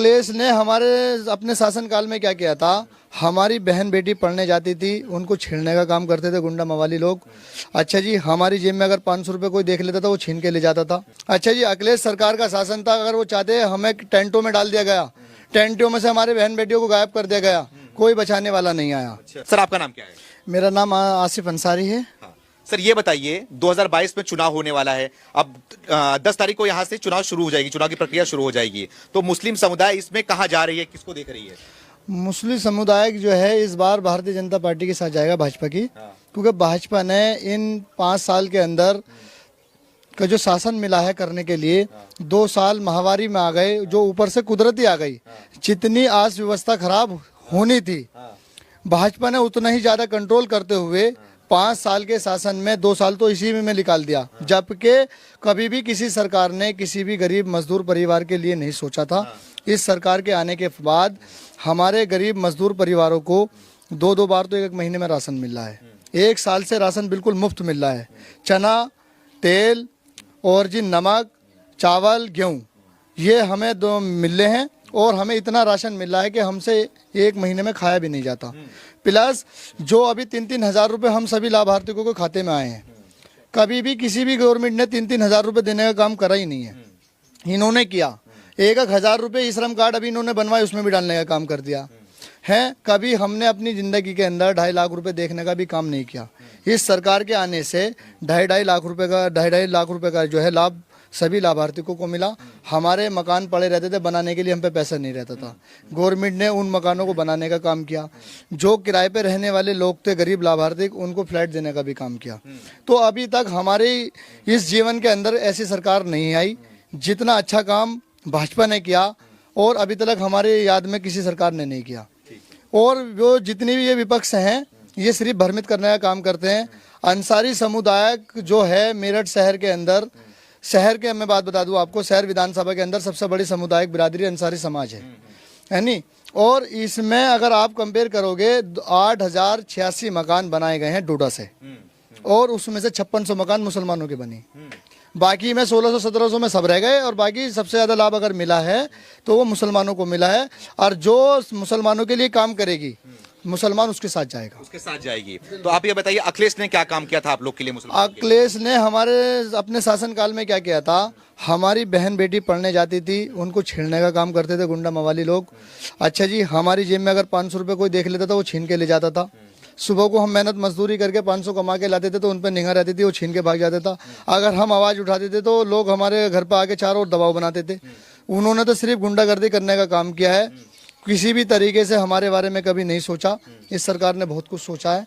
अखिलेश ने हमारे अपने शासनकाल में क्या किया था, हमारी बहन बेटी पढ़ने जाती थी उनको छीनने का काम करते थे गुंडा मवाली लोग। अच्छा जी, हमारी जेब में अगर 500 रुपये कोई देख लेता था वो छीन के ले जाता था। अच्छा जी, अखिलेश सरकार का शासन था, अगर वो चाहते हमें टेंटों में डाल दिया गया, टेंटों में से हमारे बहन बेटियों को गायब कर दिया गया, कोई बचाने वाला नहीं आया। सर आपका नाम क्या है? मेरा नाम आसिफ अंसारी है। सर ये बताइए 2022 में चुनाव होने वाला है, अब 10 तारीख को यहाँ से चुनाव शुरू हो जाएगी, चुनाव की प्रक्रिया शुरू हो जाएगी, तो मुस्लिम समुदाय इसमें कहाँ जा रही है, किसको देख रही है? मुस्लिम समुदाय जो है इस बार भारतीय जनता पार्टी के साथ जाएगा, भाजपा की, क्योंकि भाजपा ने इन 5 साल के अंदर का जो शासन मिला है करने के लिए, 2 साल महामारी में आ गए, जो ऊपर से कुदरती आ गई, जितनी आज व्यवस्था खराब होनी थी भाजपा ने उतना ही ज्यादा कंट्रोल करते हुए 5 साल के शासन में 2 साल तो इसी में निकाल दिया, जबकि कभी भी किसी सरकार ने किसी भी गरीब मजदूर परिवार के लिए नहीं सोचा था। इस सरकार के आने के बाद हमारे गरीब मजदूर परिवारों को 2-2 बार तो 1 महीने में राशन मिल रहा है। 1 साल से राशन बिल्कुल मुफ्त मिल रहा है। चना, तेल और जी नमक, चावल, गेहूँ ये हमें 2 मिल रहे हैं और हमें इतना राशन मिल रहा है कि हमसे 1 महीने में खाया भी नहीं जाता। प्लस जो अभी 3-3 हज़ार रुपये हम सभी लाभार्थियों को खाते में आए हैं, कभी भी किसी भी गवर्नमेंट ने 3-3 हज़ार रुपये देने का काम करा ही नहीं है। इन्होंने किया 1-1 हज़ार रुपये ई श्रम कार्ड अभी इन्होंने बनवाए, उसमें भी डालने का काम कर दिया है। कभी हमने अपनी ज़िंदगी के अंदर 2.5 लाख रुपए देखने का भी काम नहीं किया। इस सरकार के आने से 2.5 लाख रुपए का जो है लाभ सभी लाभार्थियों को मिला। हमारे मकान पड़े रहते थे, बनाने के लिए हम पे पैसा नहीं रहता था, गवर्नमेंट ने उन मकानों को बनाने का काम किया। जो किराए पे रहने वाले लोग थे गरीब लाभार्थी, उनको फ्लैट देने का भी काम किया। तो अभी तक हमारे इस जीवन के अंदर ऐसी सरकार नहीं आई जितना अच्छा काम भाजपा ने किया, और अभी तक हमारे याद में किसी सरकार ने नहीं किया। और जो जितनी भी ये विपक्ष हैं ये सिर्फ भ्रमित करने का काम करते हैं। अंसारी समुदाय जो है मेरठ शहर के अंदर, शहर के मैं बात बता दूं आपको, शहर विधानसभा के अंदर सबसे बड़ी सामुदायिक बिरादरी अंसारी समाज है नी। और इसमें अगर आप कंपेयर करोगे 8,086 मकान बनाए गए हैं डोडा से, और उसमें से 5600 मकान मुसलमानों के बने, बाकी में 1600-1700 में सब रह गए, और बाकी सबसे ज़्यादा लाभ अगर मिला है तो वो मुसलमानों को मिला है। और जो मुसलमानों के लिए काम करेगी मुसलमान उसके साथ जाएगी। तो आप ये बताइए अखिलेश ने क्या काम किया था आप लोग के लिए? अखिलेश ने हमारे अपने शासनकाल में क्या किया था, हमारी बहन बेटी पढ़ने जाती थी उनको छीनने का काम करते थे गुंडा मवाली लोग। अच्छा जी, हमारी जेब में अगर 500 रुपये कोई देख लेता था वो छीन के ले जाता था। सुबह को हम मेहनत मजदूरी करके 500 कमा के लाते थे तो उन पर निगाह रहती थी, वो छीन के भाग जाता था। अगर हम आवाज़ उठाते थे तो लोग हमारे घर पर आके चारों ओर दबाव बनाते थे। उन्होंने तो सिर्फ गुंडागर्दी करने का काम किया है, किसी भी तरीके से हमारे बारे में कभी नहीं सोचा। इस सरकार ने बहुत कुछ सोचा है।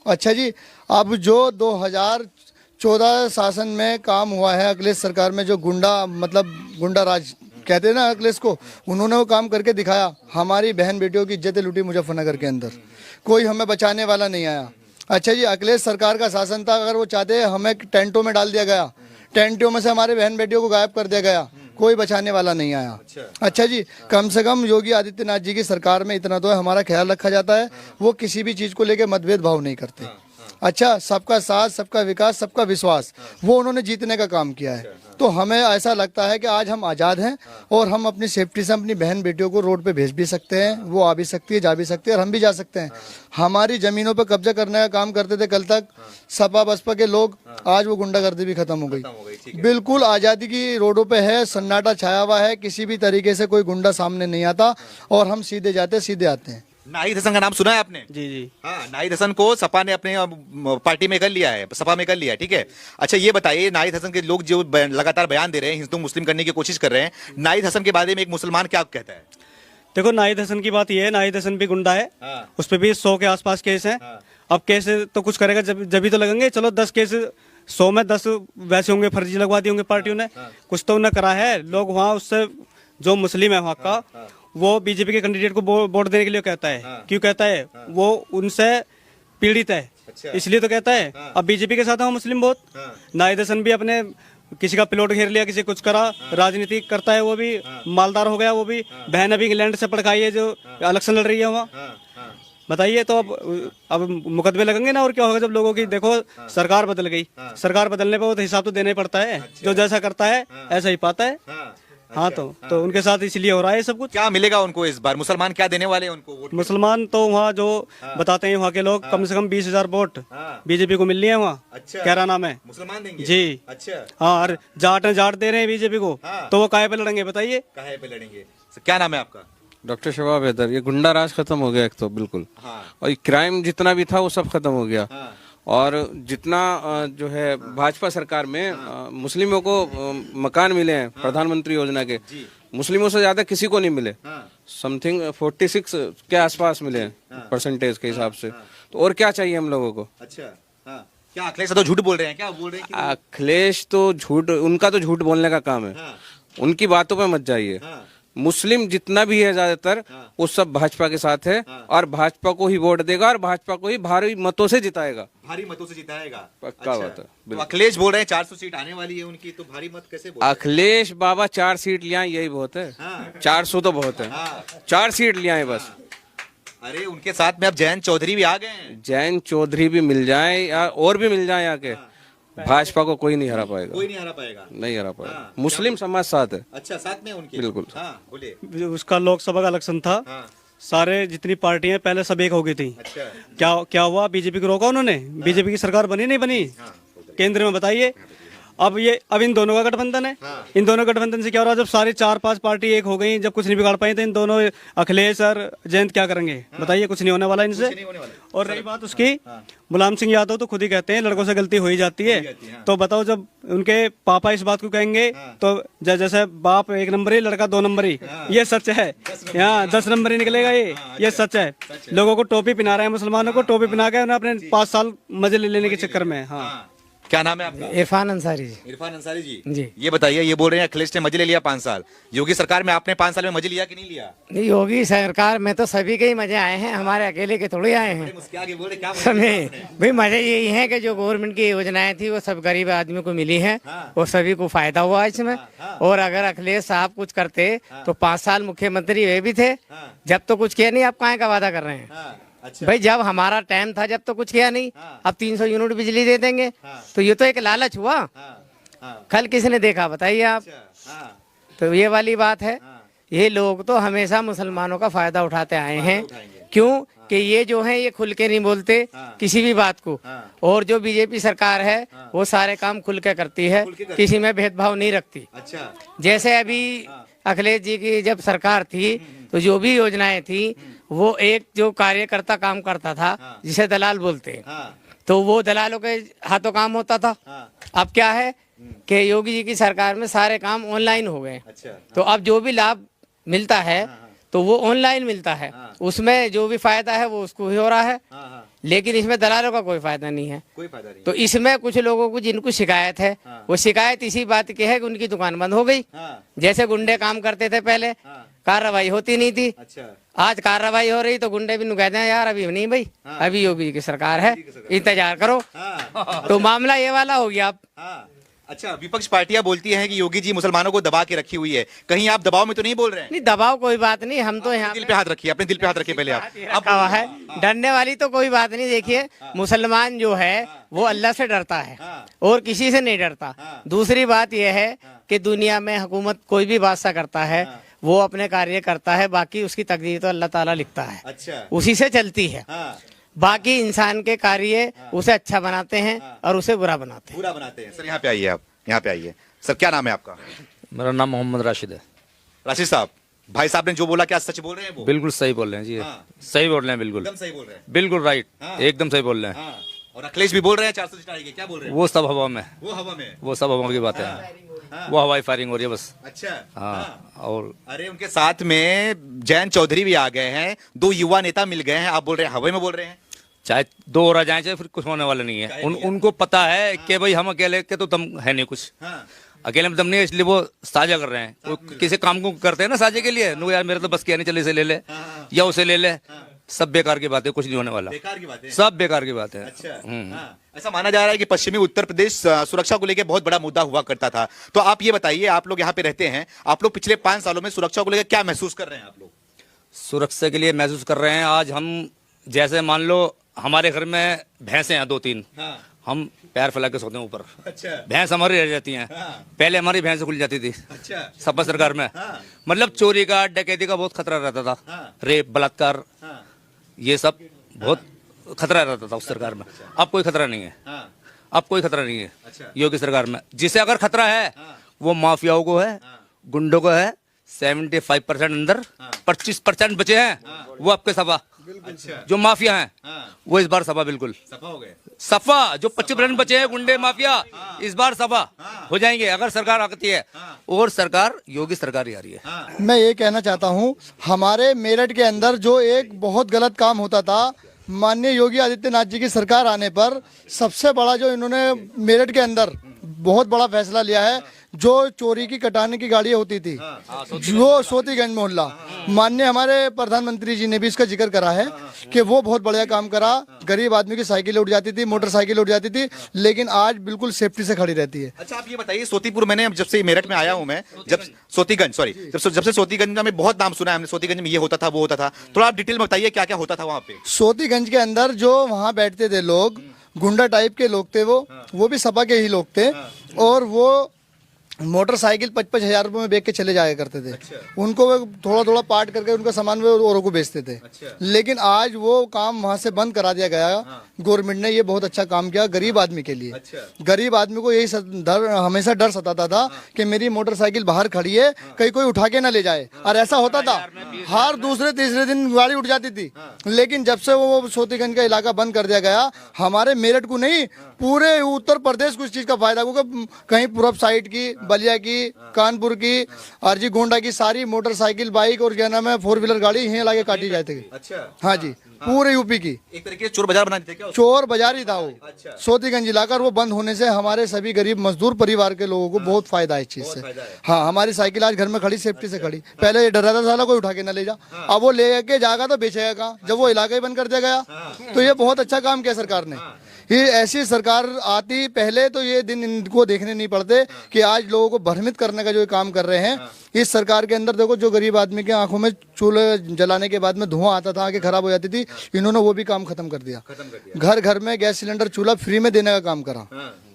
अच्छा जी, अब जो 2014 शासन में काम हुआ है अखिलेश सरकार में, जो गुंडा राज कहते हैं ना अखिलेश को, उन्होंने वो काम करके दिखाया। हमारी बहन बेटियों की इज्जतें लूटी मुजफ्फरनगर के अंदर, कोई हमें बचाने वाला नहीं आया। अच्छा जी, अखिलेश सरकार का शासन था, अगर वो चाहते हमें टेंटों में डाल दिया गया, टेंटों में से हमारे बहन बेटियों को गायब कर दिया गया, कोई बचाने वाला नहीं आया। अच्छा जी, कम से कम योगी आदित्यनाथ जी की सरकार में इतना तो है, हमारा ख्याल रखा जाता है, वो किसी भी चीज को लेकर मतभेद भाव नहीं करते। अच्छा, सबका साथ, सबका विकास, सबका विश्वास, वो उन्होंने जीतने का काम किया है। तो हमें ऐसा लगता है कि आज हम आज़ाद हैं और हम अपनी सेफ्टी से अपनी बहन बेटियों को रोड पे भेज भी सकते हैं, वो आ भी सकती है, जा भी सकती है, और हम भी जा सकते हैं। हमारी ज़मीनों पे कब्जा करने का काम करते थे कल तक सपा बसपा के लोग, आज वो गुंडागर्दी भी खत्म हो गई। बिल्कुल आज़ादी की रोडों पे है, सन्नाटा छाया हुआ है, किसी भी तरीके से कोई गुंडा सामने नहीं आता, और हम सीधे जाते सीधे आते हैं। नाहिद हसन का नाम सुना है आपने? जी। हाँ, नाहिद हसन को सपा ने अपने पार्टी में कर लिया है, सपा में कर लिया है, ठीक है। अच्छा ये बताइए, नाहिद हसन के लोग जो लगातार बयान दे रहे हैं, हिंदू मुस्लिम करने की कोशिश कर रहे हैं, नाहिद हसन के बारे में एक मुसलमान क्या कहता है? देखो, नाहिद हसन की बात यह है, नाहिद हसन भी गुंडा है। उस पर भी 100 के आसपास केस है। अब केस तो कुछ करेगा जब ही तो लगेंगे। चलो 10 केस 100 में 10 वैसे होंगे, फर्जी लगवा दिए होंगे पार्टियों ने, कुछ तो उन्हें करा है। लोग वहाँ उससे, जो मुस्लिम है वहाँ का, वो बीजेपी के कैंडिडेट को वोट देने के लिए कहता है। क्यों कहता है? वो उनसे पीड़ित है, इसलिए तो कहता है। अब बीजेपी के साथ है मुस्लिम बहुत। नाहिद हसन भी अपने किसी का प्लॉट घेर लिया, किसी कुछ करा, राजनीति करता है, वो भी मालदार हो गया। वो भी बहन अभी इंग्लैंड से पढ़ाई है, जो इलेक्शन लड़ रही है वहाँ। बताइए, तो अब मुकदमे लगेंगे ना, और क्या होगा जब लोगों की, देखो सरकार बदल गई, सरकार बदलने पर वो तो हिसाब तो देना ही पड़ता है। जो जैसा करता है ऐसा ही पाता है। हाँ तो उनके साथ इसलिए हो रहा है ये सब कुछ। क्या मिलेगा उनको इस बार? मुसलमान क्या देने वाले हैं उनको वोट? मुसलमान तो वहाँ जो बताते हैं वहाँ के लोग कम से कम 20,000 वोट बीजेपी को मिल रही है वहाँ। अच्छा। क्या नाम है? मुसलमान देंगे जी। अच्छा। हाँ, और जाट दे रहे हैं बीजेपी को, तो वो काहे पे लड़ेंगे बताइए? काहे पे लड़ेंगे? क्या नाम है आपका? डॉक्टर शबाब हैदर। ये गुंडा राज खत्म हो गया एक तो बिल्कुल, और क्राइम जितना भी था वो सब खत्म हो गया। और जितना जो है भाजपा सरकार में मुस्लिमों को मकान मिले हैं प्रधानमंत्री योजना के, मुस्लिमों से ज्यादा किसी को नहीं मिले। समथिंग 46 के आसपास मिले हैं परसेंटेज के हिसाब से। तो और क्या चाहिए हम लोगों को? अच्छा। क्या अखिलेश तो झूठ बोल रहे हैं? क्या बोल रहे हैं? अखिलेश तो झूठ, उनका तो झूठ बोलने का काम है। उनकी बातों पे मत जाइए। मुस्लिम जितना भी है ज्यादातर वो सब भाजपा के साथ है, और भाजपा को ही वोट देगा, और भाजपा को ही भारी मतों से जिताएगा। भारी मतों से जिताएगा? पक्का बात है। तो अखिलेश बोल रहे हैं 400 सीट आने वाली है उनकी, तो भारी मत कैसे बोल रहे हैं? अखिलेश बाबा 4 सीट ले आए यही बहुत है। 400 तो बहुत है। 4 सीट ले आए बस। अरे उनके साथ में अब जयंत चौधरी भी आ गए हैं। जयंत चौधरी भी मिल जाए या और भी मिल जाए आके, भाजपा को कोई नहीं हरा पाएगा। कोई नहीं हरा पाएगा। नहीं हरा पाएगा। मुस्लिम समाज साथ है। अच्छा, साथ में उनके? बिल्कुल। बोलिए। उसका लोकसभा का इलेक्शन था, सारे जितनी पार्टियां पहले सब एक हो गई थी। अच्छा। क्या हुआ? बीजेपी को रोका उन्होंने? बीजेपी की सरकार बनी नहीं बनी केंद्र में, बताइए। अब इन दोनों का गठबंधन है। इन दोनों गठबंधन से क्या हो रहा है? जब सारी 4-5 पार्टी एक हो गई, जब कुछ नहीं बिगाड़ पाई, तो इन दोनों अखिलेश और जयंत क्या करेंगे बताइए? कुछ नहीं होने वाला इनसे। और रही बात उसकी, मुलायम सिंह यादव तो खुद ही कहते हैं लड़कों से गलती हो ही जाती है। तो बताओ, जब उनके पापा इस बात को कहेंगे तो जैसे बाप 1 नंबरी, लड़का 2 नंबरी, ये सच है। यहाँ 10 नंबरी निकलेगा ये सच है। लोगों को टोपी पहना रहे हैं, मुसलमानों को टोपी पहना के उन्हें अपने 5 साल मजे लेने के चक्कर में। हाँ। क्या नाम है आपका? इरफान अंसारी जी। इरफान अंसारी जी। जी। ये बताइए, ये बोल रहे हैं अखिलेश ने मजे ले लिया 5 साल, योगी सरकार में आपने 5 साल में मजे लिया कि नहीं लिया? नहीं, योगी सरकार में तो सभी के ही मजे आए हैं, हमारे अकेले के थोड़े आए हैं। भाई मजे यही है कि जो गवर्नमेंट की योजनाएं थी वो सब गरीब आदमी को मिली हैं, वो सभी को फायदा हुआ इसमें। और अगर अखिलेश साहब कुछ करते तो 5 साल मुख्यमंत्री वे भी थे, जब तो कुछ किया नहीं। आप काहे का वादा कर रहे हैं? अच्छा। भाई जब हमारा टाइम था जब तो कुछ किया नहीं। अब 300 यूनिट बिजली दे देंगे, तो ये तो एक लालच हुआ। कल किसने देखा बताइए आप? तो ये वाली बात है। ये लोग तो हमेशा मुसलमानों का फायदा उठाते आए हैं। क्यों कि ये जो है ये खुल के नहीं बोलते किसी भी बात को। और जो बीजेपी सरकार है वो सारे काम खुल के करती है, किसी में भेदभाव नहीं रखती। अच्छा। जैसे अभी अखिलेश जी की जब सरकार थी तो जो भी योजनाएं थी वो एक जो कार्यकर्ता काम करता था जिसे दलाल बोलते हैं, तो वो दलालों के हाथों काम होता था। अब क्या है कि योगी जी की सरकार में सारे काम ऑनलाइन हो गए। अच्छा। तो अब जो भी लाभ मिलता है तो वो ऑनलाइन मिलता है, उसमें जो भी फायदा है वो उसको ही हो रहा है। लेकिन इसमें दलालों का कोई फायदा नहीं है। कोई फायदा नहीं। तो इसमें कुछ लोगों को जिनको शिकायत है वो शिकायत इसी बात की है कि उनकी दुकान बंद हो गई। जैसे गुंडे काम करते थे पहले, कार्रवाई होती नहीं थी। अच्छा। आज कार्रवाई हो रही तो गुंडे भी कहते हैं यार अभी नहीं भाई, अभी योगी की सरकार है, इंतजार करो। तो मामला ये वाला हो गया। आप अच्छा, विपक्ष पार्टियां बोलती हैं कि योगी जी मुसलमानों को दबा के रखी हुई है, कहीं आप दबाव में तो नहीं बोल रहे हैं? नहीं, दबाव कोई बात नहीं। हम तो यहाँ दिल पे हाथ रखिए, अपने दिल पे हाथ रखिए पहले आप। रखा हुआ है, डरने वाली तो कोई बात नहीं। देखिए, मुसलमान जो है वो अल्लाह से डरता है और किसी से नहीं डरता। दूसरी बात यह है कि दुनिया में हुकूमत कोई भी बादशाह करता है वो अपने कार्य करता है, बाकी उसकी तकदीर तो अल्लाह ताला लिखता है। अच्छा। उसी से चलती है। बाकी इंसान के कार्य उसे अच्छा बनाते हैं और उसे बुरा बनाते हैं। बुरा बनाते हैं। सर यहाँ पे आइए, आप यहाँ पे आइए। सर क्या नाम है आपका? मेरा नाम मोहम्मद राशिद है। राशिद साहब, भाई साहब ने जो बोला क्या सच बोल रहे हैं वो? बिल्कुल सही बोल रहे हैं जी। सही बोल रहे हैं, बिल्कुल एकदम सही बोल रहे हैं। बिल्कुल राइट, एकदम सही बोल रहे हैं। और अखिलेश भी बोल रहे हैं 400 सीट आएगी, क्या बोल रहे हैं? वो सब हवा में, वो हवा में, वो सब हवा की बातें हैं। वो हवाई फायरिंग हो रही है बस। अच्छा। हाँ। और अरे उनके साथ में जयंत चौधरी भी आ गए हैं, 2 युवा नेता मिल गए हैं, आप बोल रहे हैं हवा में बोल रहे हैं? चाहे 2 और आ जाए चाहे फिर कुछ होने वाला नहीं है। उनको पता है कि भाई हम अकेले के तो दम है नहीं कुछ। अकेले में दम नहीं है, इसलिए वो साझा कर रहे हैं। वो किसी काम को करते हैं ना साझे के लिए, नो यार मेरे तो बस किया नहीं, चले इसे ले ले या उसे ले ले, सब बेकार की बात है, कुछ नहीं होने वाला। बेकार की बात है, सब बेकार की बात है। अच्छा। ऐसा माना जा रहा है कि पश्चिमी उत्तर प्रदेश सुरक्षा को लेकर बहुत बड़ा मुद्दा हुआ करता था। तो आप ये बताइए, आप लोग यहाँ पे रहते हैं, आप लोग पिछले 5 सालों में सुरक्षा को लेकर क्या महसूस कर रहे हैं? आप लोग सुरक्षा के लिए महसूस कर रहे हैं। आज हम जैसे मान लो हमारे घर में भैंसे हैं 2-3, हम पैर फैला के सोते हैं ऊपर। अच्छा भैंस हमारी रह जाती हैं। पहले हमारी भैंस खुल जाती थी अच्छा सपा सरकार में। मतलब चोरी का, डकैती का बहुत खतरा रहता था, रेप, बलात्कार, ये सब बहुत खतरा रहता था उस सरकार में। अब कोई खतरा नहीं है, अब कोई खतरा नहीं है योगी सरकार में। जिसे अगर खतरा है वो माफियाओं को है, गुंडों को है। 75% अंदर 25% बचे हैं वो आपके सपा। जो माफिया हैं वो इस बार सपा बिल्कुल सफा हो गए। सपा। जो 25% बचे हैं गुंडे माफिया, इस बार सपा हो जाएंगे अगर सरकार आती है। और सरकार योगी सरकार ही आ रही है। मैं ये कहना चाहता हूँ, हमारे मेरठ के अंदर जो एक बहुत गलत काम होता था, माननीय योगी आदित्यनाथ जी की सरकार आने पर सबसे बड़ा जो इन्होंने मेरठ के अंदर बहुत बड़ा फैसला लिया है। जो चोरी की कटाने की गाड़ियाँ होती थी, जो सोतीगंज मोहल्ला, माननीय हमारे प्रधानमंत्री जी ने भी इसका जिक्र करा है कि वो बहुत बढ़िया काम करा। गरीब आदमी की साइकिलें उड़ जाती थी, मोटरसाइकिल उड़ जाती थी, लेकिन आज बिल्कुल सेफ्टी से खड़ी रहती है। अच्छा आप ये बताइए, सोतीपुर, मैंने जब से मेरठ में आया हूं मैं, जब सोतीगंज, सॉरी, जब से सोतीगंज का मैं बहुत नाम सुना है हमने, सोतीगंज में ये होता था वो होता था, थोड़ा आप डिटेल में बताइए क्या क्या होता था वहाँ पे। सोतीगंज के अंदर जो वहाँ बैठते थे लोग, गुंडा टाइप के लोग थे, वो भी सपा के ही लोग थे, और वो मोटरसाइकिल 55,000 रुपए में बेच के चले जाया करते थे। उनको वो थोड़ा थोड़ा पार्ट करके उनका सामान वो औरों को बेचते थे। लेकिन आज वो काम वहाँ से बंद करा दिया गया। गवर्नमेंट ने ये बहुत अच्छा काम किया गरीब आदमी के लिए। गरीब आदमी को यही हमेशा डर सताता था कि मेरी मोटरसाइकिल बाहर खड़ी है, कहीं कोई उठा के ना ले जाए। और ऐसा होता था, हर दूसरे तीसरे दिन गाड़ी उठ जाती थी। लेकिन जब से वो सोतीगंज का इलाका बंद कर दिया गया, हमारे मेरठ को नहीं, पूरे उत्तर प्रदेश को इस चीज का फायदा, क्योंकि कहीं पूरब साइड की, बलिया की, कानपुर की, आरजी गोंडा की सारी मोटरसाइकिल, बाइक और क्या नाम है 4 व्हीलर गाड़ी यहीं लाके काटी जाती थी। अच्छा हाँ जी, पूरे यूपी की एक तरीके से चोर बाजार बना देते क्या? चोर बाजार ही था वो। सोतीगंज इलाका, वो बंद होने से हमारे सभी गरीब मजदूर परिवार के लोगों को बहुत फायदा है इस चीज से। हाँ, हमारी साइकिल आज घर में खड़ी, सेफ्टी से खड़ी। पहले ये डर रहा था साला कोई उठा के ना ले जा, अब वो ले के जाएगा तो बेचेगा कहाँ, जब वो इलाका ही बंद कर दिया गया। तो ये बहुत अच्छा काम किया सरकार ने। ये ऐसी सरकार आती पहले तो ये दिन इनको देखने नहीं पड़ते कि आज लोगों को भ्रमित करने का जो काम कर रहे हैं। इस सरकार के अंदर देखो, जो गरीब आदमी के आंखों में चूल्हे जलाने के बाद में धुआं आता था, आंखें खराब हो जाती थी, इन्होंने वो भी काम खत्म कर दिया। घर घर में गैस सिलेंडर चूल्हा फ्री में देने का काम करा।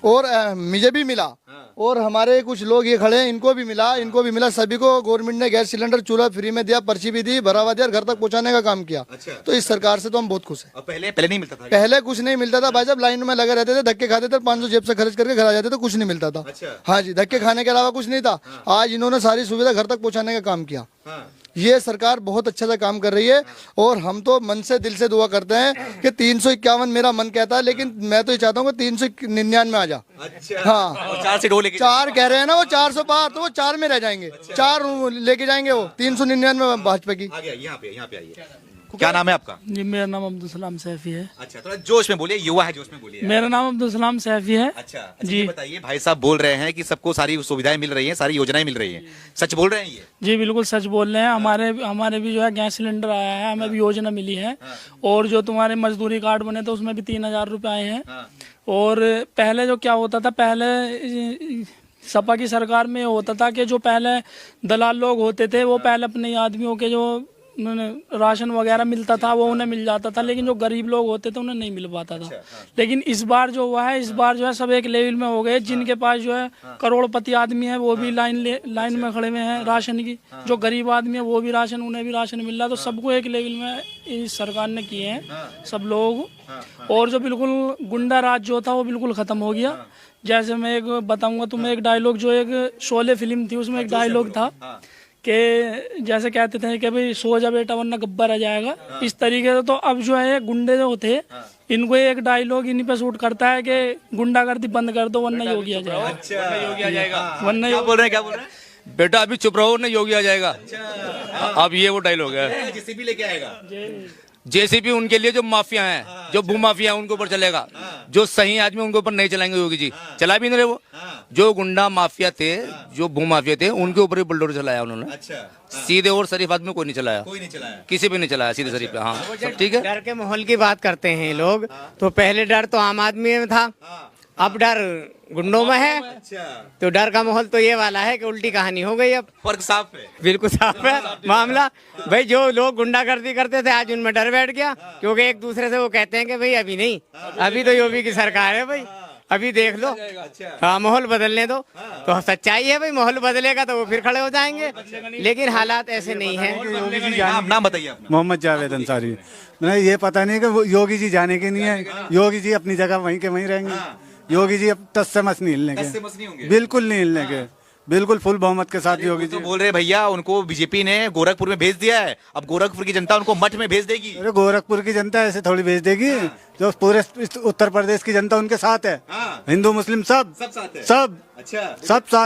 और मुझे भी मिला, और हमारे कुछ लोग ये खड़े हैं, इनको भी मिला, सभी को गवर्नमेंट ने गैस सिलेंडर चूल्हा फ्री में दिया, पर्ची भी दी, भरावा दिया, घर तक पहुंचाने का काम किया। तो इस सरकार से तो हम बहुत खुश हैं। पहले नहीं मिलता था? पहले कुछ नहीं मिलता था भाई साहब, लाइन में लगे रहते थे, धक्के खाते थे, 500 जेब से खर्च करके घर आ जाते थे, कुछ नहीं मिलता था। हाँ जी, धक्के खाने के अलावा कुछ नहीं था। आज इन्होंने सारी सुविधा घर तक पहुंचाने का काम किया। ये सरकार बहुत अच्छा सा काम कर रही है, और हम तो मन से दिल से दुआ करते हैं कि 351 मेरा मन कहता है, लेकिन मैं तो ये चाहता हूँ कि 399 में आ जा। अच्छा हाँ, 4 सीट हो लेके 4 कह रहे हैं ना, वो 400 पार, तो वो 4 में रह जाएंगे। 4 लेके जाएंगे वो 399 भाजपा की। आ गया। यहाँ पे आइए। क्या नाम है आपका? जी, मेरा नाम अब्दुल सलाम सैफी है। अच्छा, थोड़ा जोश में बोलिए, युवा है, जोश में बोलिए। मेरा नाम अब्दुल सलाम सैफी है। अच्छा जी, ये बताइए, भाई साहब बोल रहे हैं कि सबको सारी सुविधाएं मिल रही हैं, सारी योजनाएं मिल रही हैं, सच बोल रहे हैं ये? जी बिल्कुल सच बोल रहे हैं। हमारे भी जो है गैस सिलेंडर आया है, हमें भी योजना मिली है। और जो तुम्हारे मजदूरी कार्ड बने थे उसमें भी 3,000 रुपये आए हैं। और पहले जो क्या होता था, पहले सपा की सरकार में होता था कि जो पहले दलाल लोग होते थे, वो पहले अपने आदमियों के जो राशन वगैरह मिलता था वो उन्हें मिल जाता था, लेकिन जो गरीब लोग होते थे उन्हें नहीं मिल पाता था। लेकिन इस बार जो हुआ है, इस बार जो है सब एक लेवल में हो गए। जिनके पास जो है करोड़पति आदमी है वो भी लाइन में खड़े हुए हैं राशन की। जो गरीब आदमी है वो भी राशन, उन्हें भी राशन मिल रहा है। तो सबको एक लेवल में इस सरकार ने किए हैं सब लोग। और जो बिल्कुल गुंडा राज जो था वो बिल्कुल खत्म हो गया। जैसे मैं एक बताऊंगा तुम्हें, एक डायलॉग जो एक शोले फिल्म थी उसमें एक डायलॉग था कि जैसे कहते थे कि भाई सो जा बेटा वरना गब्बर आ जाएगा, इस तरीके से। तो अब जो है गुंडे जो थे, इनको एक डायलॉग इन्हीं पे शूट करता है कि गुंडागर्दी बंद कर दो वरना योगी आ जाएगा। योगी आ जाएगा। वरना क्या बोल रहे हैं? बेटा अभी चुप रहो ना, योगी आ जाएगा। अब ये वो डायलॉग है। जेसीबी लेके आएगा। जेसीबी उनके लिए जो माफिया हैं, जो भूमाफिया हैं, उनके ऊपर चलेगा। जो सही आदमी उनके ऊपर नहीं चलाएंगे योगी जी। चला भी नहीं रहे वो। जो गुंडा माफिया थे, जो भूमाफिया थे, उनके ऊपर ही बुलडोजर चलाया उन्होंने। सीधे और शरीफ आदमी कोई नहीं चलाया, किसी पे नहीं चलाया सीधे शरीफ पे। हाँ सब ठीक है। डर के माहौल की बात करते हैं लोग, तो पहले डर तो आम आदमी में था, अब डर गुंडों में है। अच्छा, तो डर का माहौल तो ये वाला है कि उल्टी कहानी हो गई अब। फर्क साफ है। बिल्कुल साफ है मामला। भाई जो लोग गुंडागर्दी करते थे आज उनमें डर बैठ गया, क्योंकि एक दूसरे से वो कहते हैं कि भाई अभी नहीं, अभी तो योगी की सरकार है भाई, अभी देख लो। हाँ, माहौल बदलने दो। तो सच्चाई है भाई, माहौल बदलेगा तो वो फिर खड़े हो जाएंगे, लेकिन हालात ऐसे नहीं है। नाम बताइए अपना। मोहम्मद जावेद अंसारी। मैं ये पता नहीं कि वो योगी जी जाने के नहीं है, योगी जी अपनी जगह वहीं के वहीं रहेंगे। योगी जी अब टस से मस नहीं हिलने के, बिल्कुल नहीं हिलने के, बिल्कुल फुल बहुमत के साथ योगी जी। तो बोल रहे भैया उनको बीजेपी ने गोरखपुर में भेज दिया है, अब गोरखपुर की जनता उनको मठ में भेज देगी। अरे गोरखपुर की जनता ऐसे थोड़ी भेज देगी, जो पूरे उत्तर प्रदेश की जनता उनके साथ है, हिंदू मुस्लिम सब साथ है। सब अच्छा, सब साथ